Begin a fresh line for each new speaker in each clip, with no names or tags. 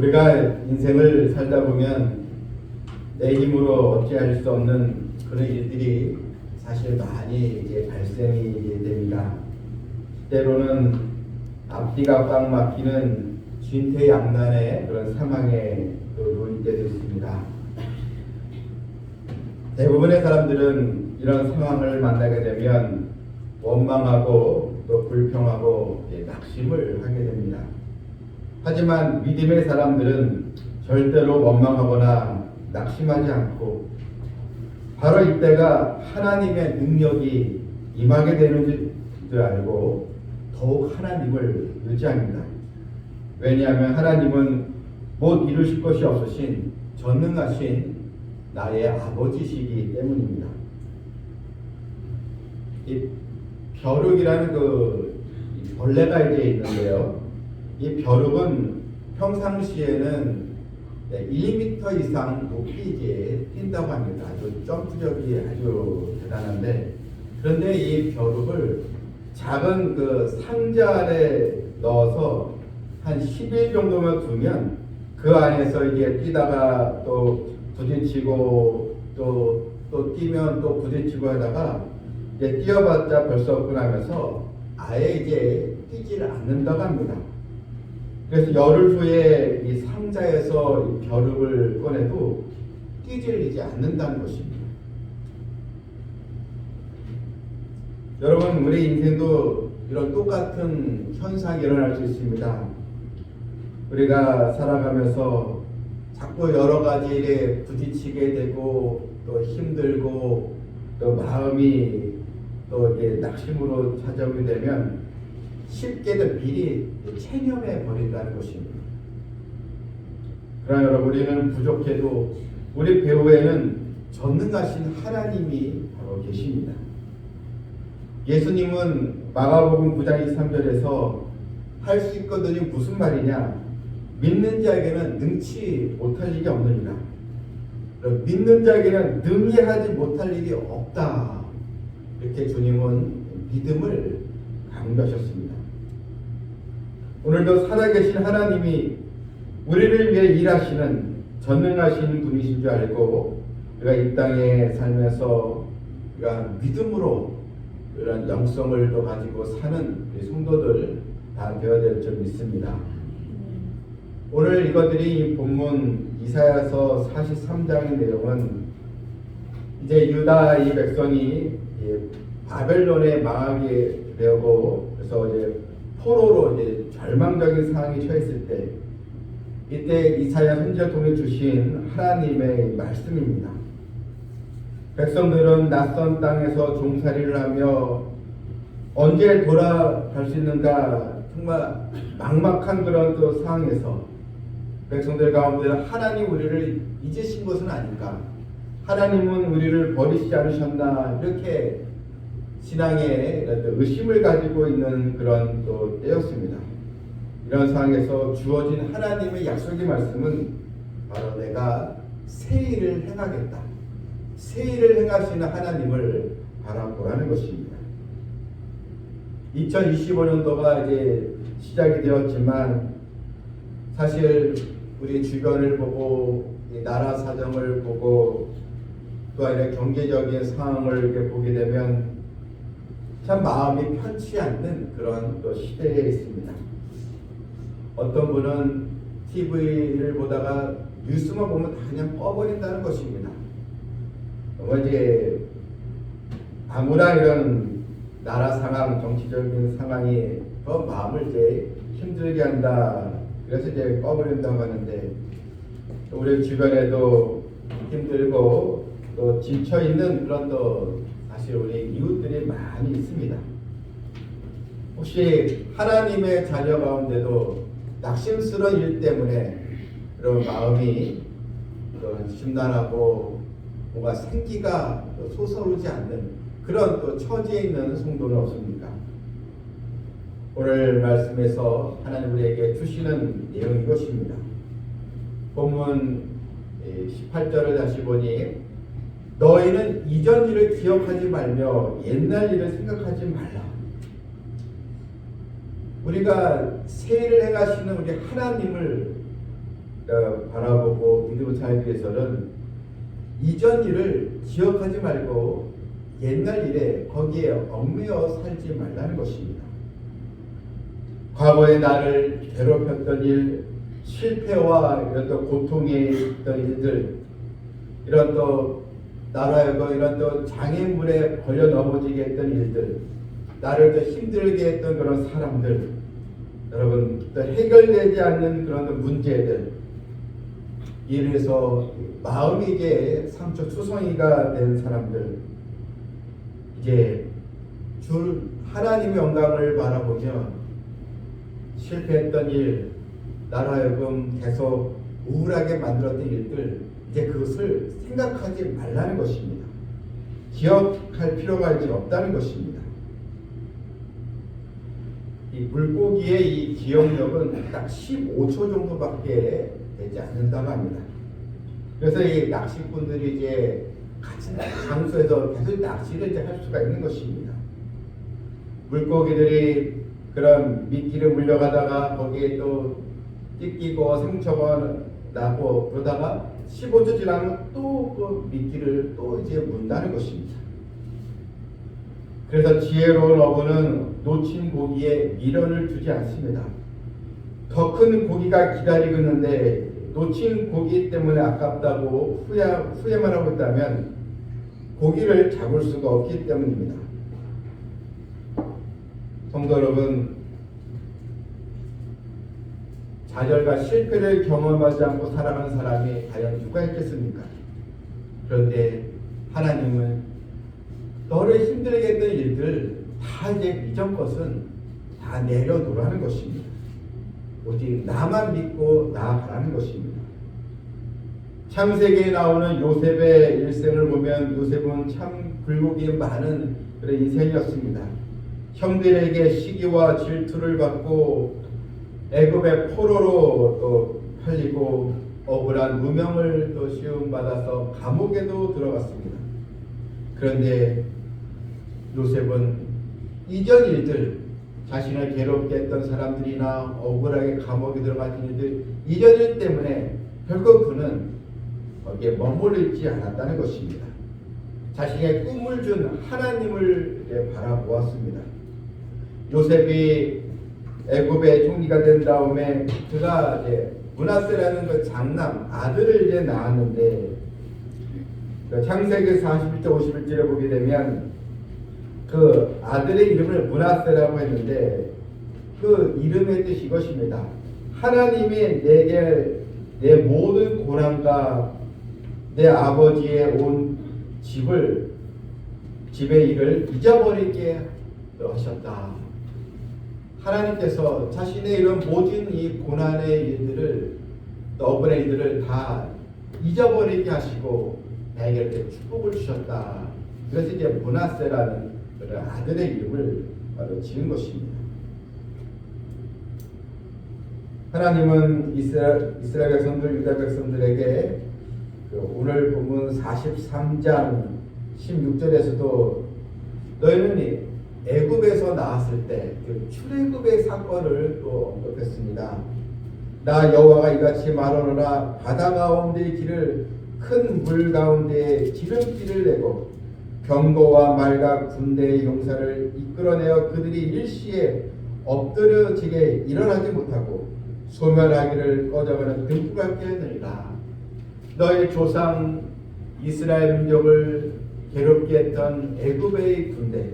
우리가 인생을 살다 보면 내 힘으로 어찌할 수 없는 그런 일들이 사실 많이 이제 발생이 됩니다. 때로는 앞뒤가 꽉 막히는 진퇴양난의 그런 상황에 놓일 때도 있습니다. 대부분의 사람들은 이런 상황을 만나게 되면 원망하고 또 불평하고 낙심을 하게 됩니다. 하지만 믿음의 사람들은 절대로 원망하거나 낙심하지 않고 바로 이때가 하나님의 능력이 임하게 되는 줄 알고 더욱 하나님을 의지합니다. 왜냐하면 하나님은 못 이루실 것이 없으신 전능하신 나의 아버지시기 때문입니다. 이 벼룩이라는 그 벌레가 이제 있는데요. 이 벼룩은 평상시에는 1m 이상 높이 이제 뛴다고 합니다. 아주 점프력이 아주 대단한데, 그런데 이 벼룩을 작은 그 상자 안에 넣어서 한 10일 정도만 두면 그 안에서 이제 뛰다가 또 부딪히고 또 뛰면 또 부딪히고 하다가 이제 뛰어봤자 벌써 없고 나면서 아예 이제 뛰지를 않는다고 합니다. 그래서 열흘 후에 이 상자에서 이 벼룩을 꺼내도 뛰지를 이제 않는다는 것입니다. 여러분, 우리 인생도 이런 똑같은 현상이 일어날 수 있습니다. 우리가 살아가면서 자꾸 여러 가지 일에 부딪히게 되고 또 힘들고 또 마음이 또 이제 낙심으로 찾아오게 되면 쉽게도 미리 체념해 버린다는 것입니다. 그러나 여러분, 우리는 부족해도 우리 배후에는 전능하신 하나님이 바로 계십니다. 예수님은 마가복음 9장 23절에서 할 수 있거든이 무슨 말이냐? 믿는 자에게는 능치 못할 일이 없느니라. 믿는 자에게는 능히 하지 못할 일이 없다. 이렇게 주님은 믿음을 강조하셨습니다. 오늘도 살아계신 하나님이 우리를 위해 일하시는 전능하신 분이신 줄 알고 우리가 이 땅에 살면서 우리가 믿음으로 이런 영성을 또 가지고 사는 우리 성도들 다 되어야 될 줄 믿습니다. 오늘 이것들이 본문 이사야서 43장의 내용은 이제 유다 이 백성이 바벨론에 망하게 되고 그래서 이제 포로로 이제 절망적인 상황에 처했을 때 이때 이사야 선지자 통해 주신 하나님의 말씀입니다. 백성들은 낯선 땅에서 종살이를 하며 언제 돌아갈 수 있는가 정말 막막한 그런 또 상황에서 백성들 가운데 하나님 우리를 잊으신 것은 아닌가, 하나님은 우리를 버리시지 않으셨나, 이렇게 신앙에 의심을 가지고 있는 그런 또 때였습니다. 이런 상황에서 주어진 하나님의 약속의 말씀은 바로 내가 새 일을 행하겠다, 새 일을 행하시는 하나님을 바라보라는 것입니다. 2025년도가 이제 시작이 되었지만 사실 우리 주변을 보고 나라 사정을 보고 또 아니라 경제적인 상황을 이렇게 보게 되면 참 마음이 편치 않는 그런 또 시대에 있습니다. 어떤 분은 TV를 보다가 뉴스만 보면 다 그냥 꺼버린다는 것입니다. 이제 아무나 이런 나라 상황, 정치적인 상황이 더 마음을 이제 힘들게 한다. 그래서 이제 꺼버린다고 하는데 우리 주변에도 힘들고 또 지쳐있는 그런 또 사실 우리 이웃들이 많이 있습니다. 혹시 하나님의 자녀 가운데도 낙심스러운 일 때문에 그런 마음이 또 심란하고 뭔가 생기가 솟아오르지 않는 그런 또 처지에 있는 성도는 없습니까? 오늘 말씀에서 하나님 우리에게 주시는 내용이 이것입니다. 본문 18절을 다시 보니 너희는 이전 일을 기억하지 말며 옛날 일을 생각하지 말라. 우리가 새 일을 행하시는 우리 하나님을 바라보고 믿음을 살기 위해서는 이전 일을 기억하지 말고 옛날 일에 거기에 얽매여 살지 말라는 것입니다. 과거에 나를 괴롭혔던 일, 실패와 이런 또 고통에 있던 일들, 이런 또 나라하고 이런 또 장애물에 걸려 넘어지게 했던 일들, 나를 더 힘들게 했던 그런 사람들, 여러분 또 해결되지 않는 그런 문제들, 이래서 마음이 이제 상처 투성이가 된 사람들, 이제 주 하나님의 영광을 바라보며 실패했던 일, 나로 하여금 계속 우울하게 만들었던 일들, 이제 그것을 생각하지 말라는 것입니다. 기억할 필요가 이제 없다는 것입니다. 이 물고기의 이 기억력은 딱 15초 정도밖에 되지 않는다고 합니다. 그래서 이 낚시꾼들이 이제 같은 장소에서 계속 낚시를 이제 할 수가 있는 것입니다. 물고기들이 그런 미끼를 물려가다가 거기에 또 찢기고 상처가 나고 그러다가 15초 지나면 또 그 미끼를 또 이제 문다는 것입니다. 그래서 지혜로운 어부는 놓친 고기에 미련을 두지 않습니다. 더 큰 고기가 기다리고 있는데 놓친 고기 때문에 아깝다고 후회만 하고 있다면 고기를 잡을 수가 없기 때문입니다. 성도 여러분, 좌절과 실패를 경험하지 않고 살아가는 사람이 과연 누가 있겠습니까? 그런데 하나님은 너를 힘들게 했던 일들 다 이제 이전 것은 다 내려놓으라는 것입니다. 오직 나만 믿고 나아가라는 것입니다. 창세기에 나오는 요셉의 일생을 보면 요셉은 참 굴곡이 많은 그런 인생이었습니다. 형들에게 시기와 질투를 받고 애굽의 포로로 또 팔리고 억울한 누명을 또 시험받아서 감옥에도 들어갔습니다. 그런데 요셉은 이전 일들, 자신을 괴롭게 했던 사람들이나 억울하게 감옥에 들어간 일들, 이전 일 때문에 결국 그는 거기에 머물러 있지 않았다는 것입니다. 자신의 꿈을 준 하나님을 바라보았습니다. 요셉이 애굽의 총리가 된 다음에 그가 이제 므낫세라는 그 장남 아들을 이제 낳았는데, 창세기 41절 51절에 보게 되면 그 아들의 이름을 므낫세라고 했는데 그 이름의 뜻이 이것입니다. 하나님이 내게 내 모든 고난과 내 아버지의 온 집의 일을 잊어버리게 하셨다. 하나님께서 자신의 이런 모든 이 고난의 일들을, 또 억울한 일들을 다 잊어버리게 하시고 나에게 축복을 주셨다. 그래서 이제 므낫세라는 그런 아들의 이름을 바로 지은 것입니다. 하나님은 이스라엘 백성들, 유다 백성들에게 오늘 본문 43장 16절에서도 너희는 애굽에서 나왔을 때 그 출애굽의 사건을 또 언급했습니다. 나 여호와가 이같이 말하노라. 바다 가운데의 길을 큰 물 가운데에 기름길을 내고 병거와 말과 군대의 용사를 이끌어내어 그들이 일시에 엎드려지게 일어나지 못하고 소멸하기를 꺼져가는 등불 같게 하느니라. 너희 조상 이스라엘 민족을 괴롭게 했던 애굽의 군대,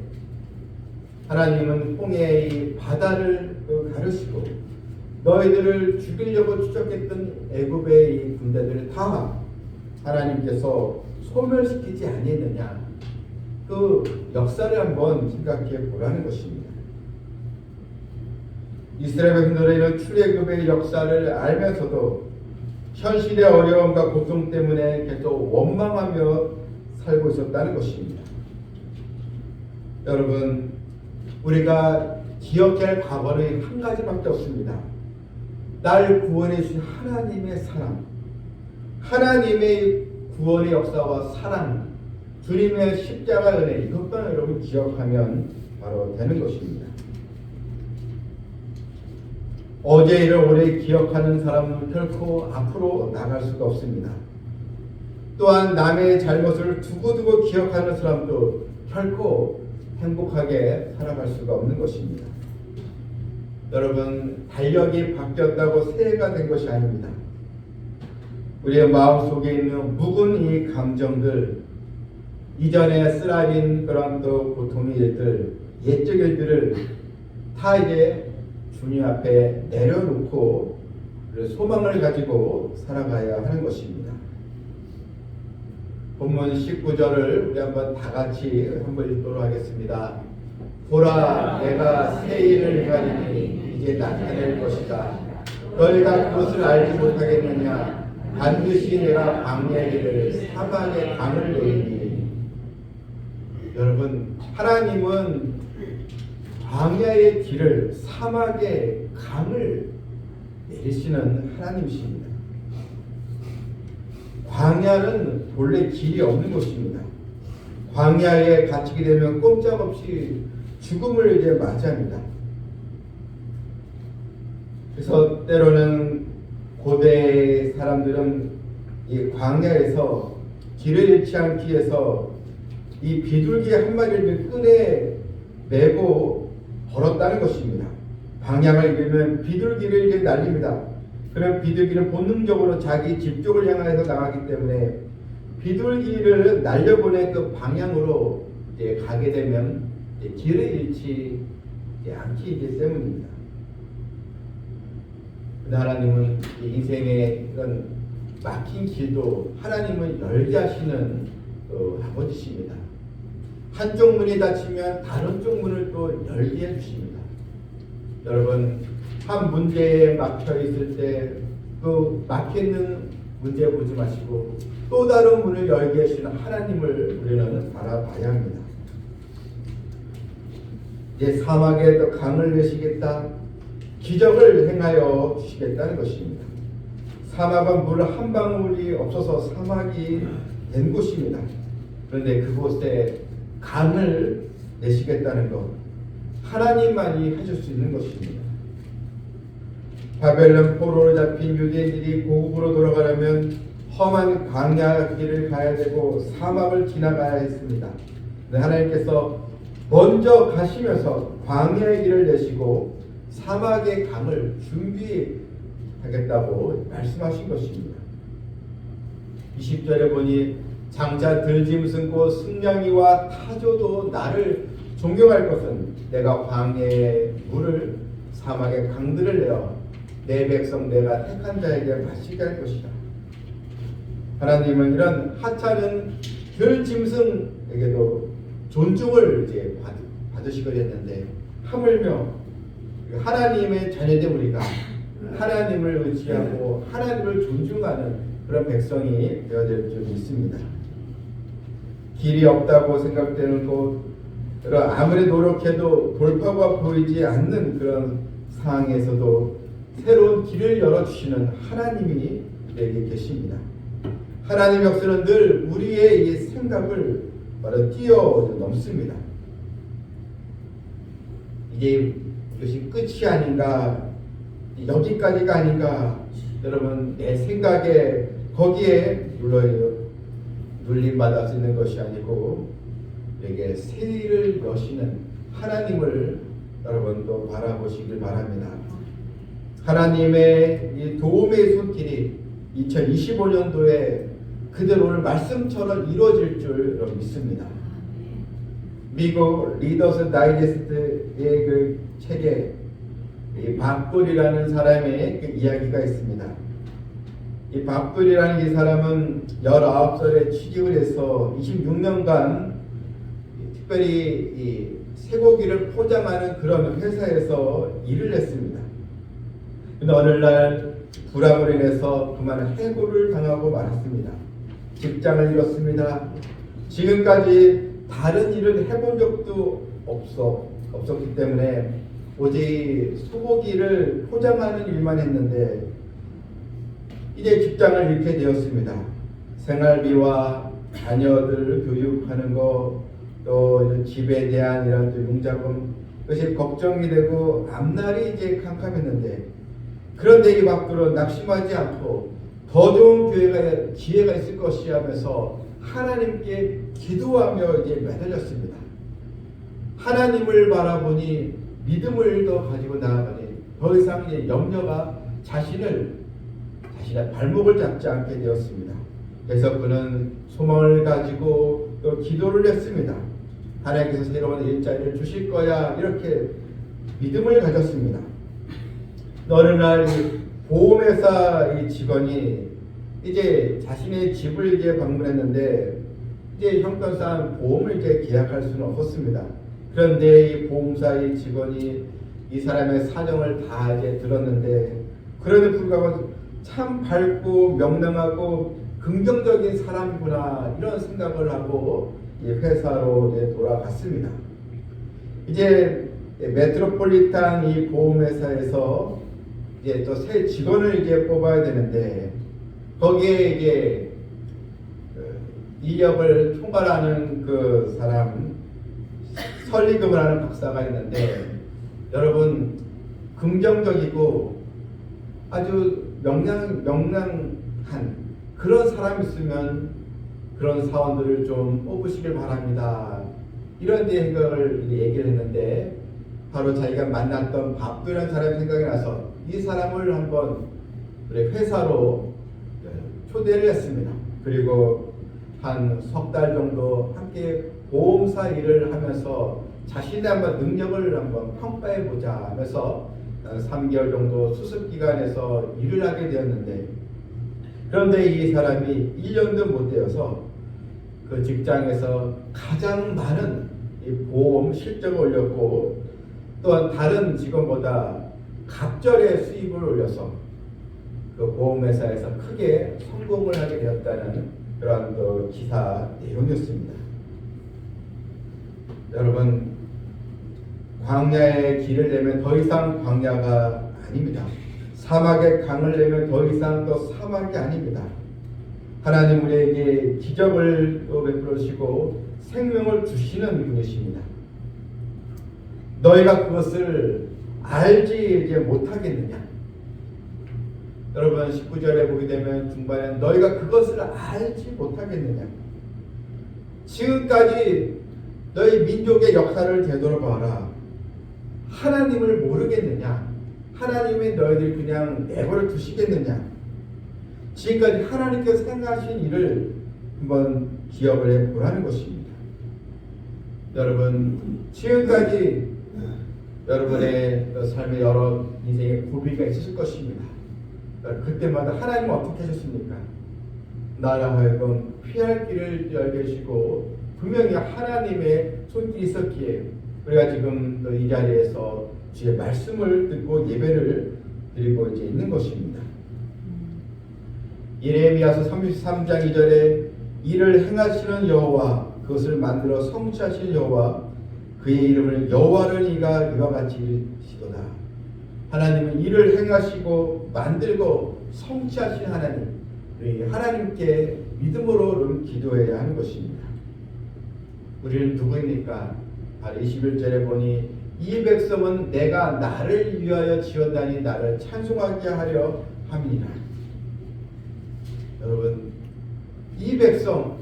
하나님은 홍해의 바다를 가르시고 너희들을 죽이려고 추적했던 애굽의 군대들을 다 하나님께서 소멸시키지 아니했느냐, 그 역사를 한번 생각해 보라는 것입니다. 이스라엘 백성들은 출애굽의 역사를 알면서도 현실의 어려움과 고통 때문에 계속 원망하며 살고 있었다는 것입니다. 여러분, 우리가 기억해야 할 과거는 한 가지밖에 없습니다. 날 구원해 주신 하나님의 사랑, 하나님의 구원의 역사와 사랑, 주님의 십자가 은혜, 이것만 여러분 기억하면 바로 되는 것입니다. 어제 일을 오래 기억하는 사람은 결코 앞으로 나갈 수가 없습니다. 또한 남의 잘못을 두고두고 기억하는 사람도 결코 행복하게 살아갈 수가 없는 것입니다. 여러분, 달력이 바뀌었다고 새해가 된 것이 아닙니다. 우리의 마음속에 있는 묵은 이 감정들, 이전에 쓰라린 그런 또 고통의 일들, 옛적 일들을 다 이제 주님 앞에 내려놓고 소망을 가지고 살아가야 하는 것입니다. 본문 19절을 우리 한번 다 같이 한번 읽도록 하겠습니다. 보라, 내가 새 일을 하리니 이제 나타낼 것이다. 너희가 그것을 알지 못하겠느냐? 반드시 내가 광야의 길을 사막의 강을 내리니. 여러분, 하나님은 광야의 길을 사막의 강을 내리시는 하나님이십니다. 광야는 본래 길이 없는 곳입니다. 광야에 갇히게 되면 꼼짝없이 죽음을 이제 맞이합니다. 그래서 때로는 고대 사람들은 이 광야에서 길을 잃지 않기 위해서 이 비둘기 한 마리를 끈에 메고 걸었다는 것입니다. 방향을 잃으면 비둘기를 이제 날립니다. 그럼 비둘기는 본능적으로 자기 집 쪽을 향해서 나가기 때문에 비둘기를 날려보낸 그 방향으로 이제 가게 되면 이제 길을 잃지 않기 때문입니다. 하나님은 인생의 이런 막힌 길도 하나님은 열게 하시는 아버지십니다. 한쪽 문이 닫히면 다른 쪽 문을 또 열게 해주십니다. 여러분, 한 문제에 막혀 있을 때 그 막혀있는 문제 보지 마시고 또 다른 문을 열게 하시는 하나님을 우리는 바라봐야 합니다. 이제 사막에 또 강을 내시겠다, 기적을 행하여 주시겠다는 것입니다. 사막은 물 한 방울이 없어서 사막이 된 곳입니다. 그런데 그곳에 강을 내시겠다는 것, 하나님만이 하실 수 있는 것입니다. 바벨론 포로로 잡힌 유대인들이 고국으로 돌아가려면 험한 광야 길을 가야 되고 사막을 지나가야 했습니다. 하나님께서 먼저 가시면서 광야의 길을 내시고 사막의 강을 준비하겠다고 말씀하신 것입니다. 20절에 보니 장차 들짐승고 승냥이와 타조도 나를 존경할 것은 내가 광야의 물을 사막의 강들을 내어 내 백성 내가 택한 자에게 마시게 할 것이다. 하나님은 이런 하찮은 들짐승에게도 존중을 이제 받으시고 했는데 하물며 하나님의 자녀된 우리가 하나님을 의지하고 하나님을 존중하는 그런 백성이 되어야 될 줄 믿습니다. 길이 없다고 생각되는 곳, 아무리 노력해도 돌파가 보이지 않는 그런 상황에서도 새로운 길을 열어주시는 하나님이 우리에게 계십니다. 하나님의 역사는 늘 우리의 이 생각을 바로 뛰어넘습니다. 이것이 끝이 아닌가, 여기까지가 아닌가, 여러분, 내 생각에 거기에 눌림받을 수 있는 것이 아니고 내게 새 일을 여시는 하나님을 여러분 또 바라보시길 바랍니다. 하나님의 이 도움의 손길이 2025년도에 그대로 오늘 말씀처럼 이루어질 줄 믿습니다. 미국 리더스 다이제스트의 그 책에 이 밥돌이라는 사람의 그 이야기가 있습니다. 이 밥돌이라는 이 사람은 19살에 취직을 해서 26년간 특별히 이 쇠고기를 포장하는 그런 회사에서 일을 했습니다. 근데 어느 날 불황으로 인해서 그만 해고를 당하고 말았습니다. 직장을 잃었습니다. 지금까지 다른 일을 해본 적도 없었기 때문에 오직 소고기를 포장하는 일만 했는데 이제 직장을 잃게 되었습니다. 생활비와 자녀들 교육하는 거, 또 집에 대한 이런 용자금, 그것이 걱정이 되고 앞날이 이제 캄캄했는데 그런데 이 밖으로 낙심하지 않고 더 좋은 기회가 있을 것이 하면서 하나님께 기도하며 이제 매달렸습니다. 하나님을 바라보니 믿음을 더 가지고 나아가니 더 이상 이제 염려가 자신의 발목을 잡지 않게 되었습니다. 그래서 그는 소망을 가지고 또 기도를 했습니다. 하나님께서 새로운 일자리를 주실 거야 이렇게 믿음을 가졌습니다. 어느 날 보험회사 이 직원이 이제 자신의 집을 이제 방문했는데 이제 형편상 보험을 이제 계약할 수는 없었습니다. 그런데 이 보험사의 직원이 이 사람의 사정을 다 이제 들었는데 그럼에도 불구하고 참 밝고 명랑하고 긍정적인 사람이구나 이런 생각을 하고 이 회사로 이제 돌아갔습니다. 이제 메트로폴리탄 이 보험회사에서 이제 또 새 직원을 이제 뽑아야 되는데 거기에 이제 인력을 총괄하는 그 사람 설리금을 하는 박사가 있는데 여러분 긍정적이고 아주 명랑한 그런 사람이 있으면 그런 사원들을 좀 뽑으시길 바랍니다. 이런 생각을 얘기를 했는데 바로 자기가 만났던 밥도라는 사람이 생각이 나서 이 사람을 한번 회사로 초대를 했습니다. 그리고 한 석 달 정도 함께 보험사 일을 하면서 자신의 한번 능력을 한번 평가해 보자 하면서 3개월 정도 수습 기간에서 일을 하게 되었는데 그런데 이 사람이 1년도 못 되어서 그 직장에서 가장 많은 이 보험 실적을 올렸고 또한 다른 직원보다 갑절의 수입을 올려서 그 보험회사에서 크게 성공을 하게 되었다는 그러한 또 기사 내용이었습니다. 여러분 광야의 길을 내면 더 이상 광야가 아닙니다. 사막의 강을 내면 더 이상 또 사막이 아닙니다. 하나님 우리에게 기적을 베풀어 주시고 생명을 주시는 분이십니다. 너희가 그것을 알지 이제 못하겠느냐? 여러분 19절에 보게 되면 중반에 너희가 그것을 알지 못하겠느냐? 지금까지 너희 민족의 역사를 되돌아봐라. 하나님을 모르겠느냐? 하나님이 너희들 그냥 내버려 두시겠느냐? 지금까지 하나님께서 생각하신 일을 한번 기억을 해보라는 것입니다. 여러분 지금까지 여러분의 삶의 여러 인생의 고비가 있으실 것입니다. 그때마다 하나님은 어떻게 하셨습니까? 나라 하여금 피할 길을 열게 하시고 분명히 하나님의 손길이 있었기에 우리가 지금 또 이 자리에서 주의 말씀을 듣고 예배를 드리고 이제 있는 것입니다. 예레미야서 33장 2절에 이를 행하시는 여호와 그것을 만들어 성취하시는 여호와 그의 이름을 여호와를 이가 이와 같이 시도다. 하나님은 일을 행하시고 만들고 성취하시는 하나님, 우리 하나님께 믿음으로 기도해야 하는 것입니다. 우리는 누구입니까? 바로 21절에 보니 이 백성은 내가 나를 위하여 지었다니 나를 찬송하게 하려 함이니라. 여러분 이 백성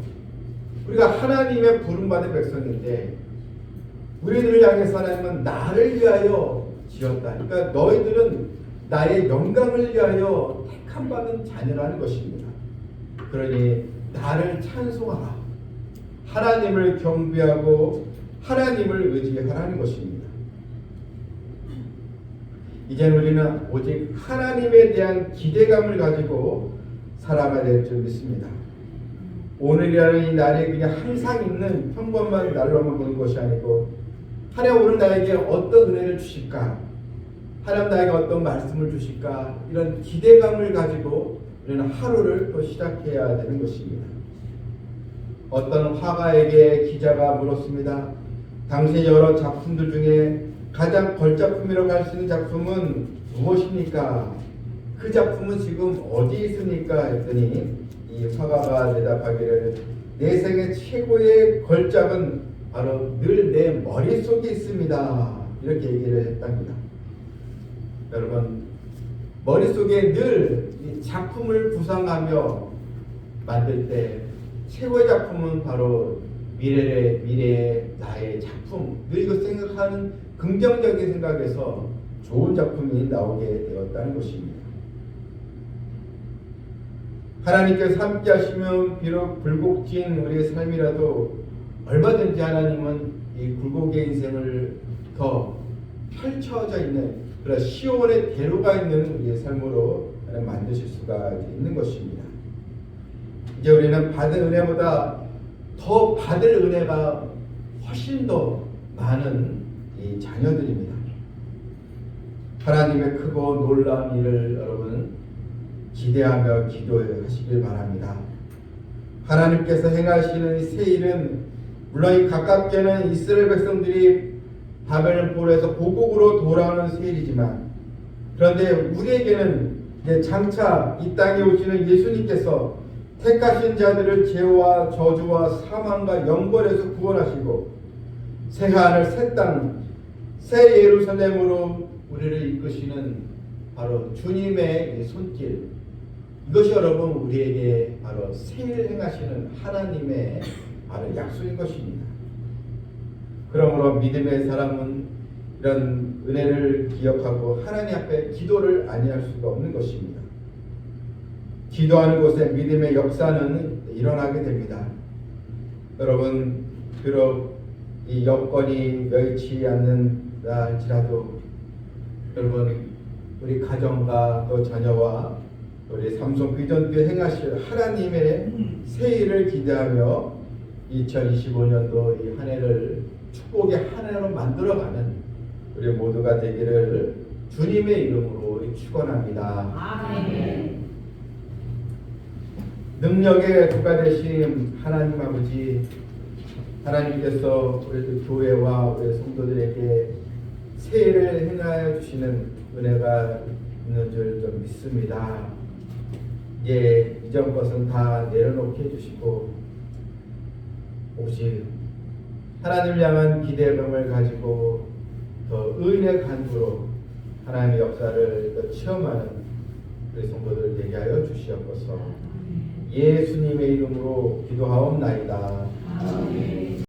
우리가 하나님의 부름받은 백성인데 우리들을 향해서 하나님은 나를 위하여 지었다. 그러니까 너희들은 나의 영광을 위하여 택함받은 자녀라는 것입니다. 그러니 나를 찬송하라. 하나님을 경배하고 하나님을 의지하라는 것입니다. 이제 우리는 오직 하나님에 대한 기대감을 가지고 살아가야 될 줄 믿습니다. 오늘이라는 이 날이 그냥 항상 있는 평범한 날로만 보는 것이 아니고 하나님 오늘 나에게 어떤 은혜를 주실까? 하나님 나에게 어떤 말씀을 주실까? 이런 기대감을 가지고 우리는 하루를 또 시작해야 되는 것입니다. 어떤 화가에게 기자가 물었습니다. 당시 여러 작품들 중에 가장 걸작품이라고 할 수 있는 작품은 무엇입니까? 그 작품은 지금 어디 있습니까? 했더니 이 화가가 대답하기를 내 생애 최고의 걸작은 바로 늘 내 머릿속에 있습니다. 이렇게 얘기를 했답니다. 여러분 머릿속에 늘 이 작품을 구상하며 만들 때 최고의 작품은 바로 미래의 나의 작품, 늘 이거 생각하는 긍정적인 생각에서 좋은 작품이 나오게 되었다는 것입니다. 하나님께서 함께 하시면 비록 굴곡진 우리의 삶이라도 얼마든지 하나님은 이 굴곡의 인생을 더 펼쳐져 있는 그런 시온의 대로가 있는 우리의 삶으로 만드실 수가 있는 것입니다. 이제 우리는 받은 은혜보다 더 받을 은혜가 훨씬 더 많은 이 자녀들입니다. 하나님의 크고 놀라운 일을 여러분 기대하며 기도하시길 바랍니다. 하나님께서 행하시는 새 일은 물론 이 가깝게는 이스라엘 백성들이 바벨론에서 고국으로 돌아오는 새 일이지만, 그런데 우리에게는 이제 장차 이 땅에 오시는 예수님께서 택하신 자들을 죄와 저주와 사망과 영벌에서 구원하시고 새 하늘 새 땅 새 예루살렘으로 우리를 이끄시는 바로 주님의 손길, 이것이 여러분 우리에게 바로 새 일을 행하시는 하나님의 바로 약속인 것입니다. 그러므로 믿음의 사람은 이런 은혜를 기억하고 하나님 앞에 기도를 아니할 수가 없는 것입니다. 기도하는 곳에 믿음의 역사는 일어나게 됩니다. 여러분, 비록 이 여건이 여의치 않는다 할지라도 여러분 우리 가정과 또 자녀와 우리 삼성 비전교회 행하실 하나님의 새 일을 기대하며 2025년도 이 한 해를 축복의 한 해로 만들어가는 우리 모두가 되기를 주님의 이름으로 축원합니다. 아멘. 능력의 주가 되신 하나님 아버지, 하나님께서 우리 교회와 우리 성도들에게 새해를 행하여 주시는 은혜가 있는 줄 좀 믿습니다. 예, 이전 것은 다 내려놓게 해주시고 오직 하나님을 향한 기대감을 가지고 더 의인의 간구로 하나님의 역사를 더 체험하는 우리 성도들 되게 하여 주시옵소서. 예수님의 이름으로 기도하옵나이다. 아멘.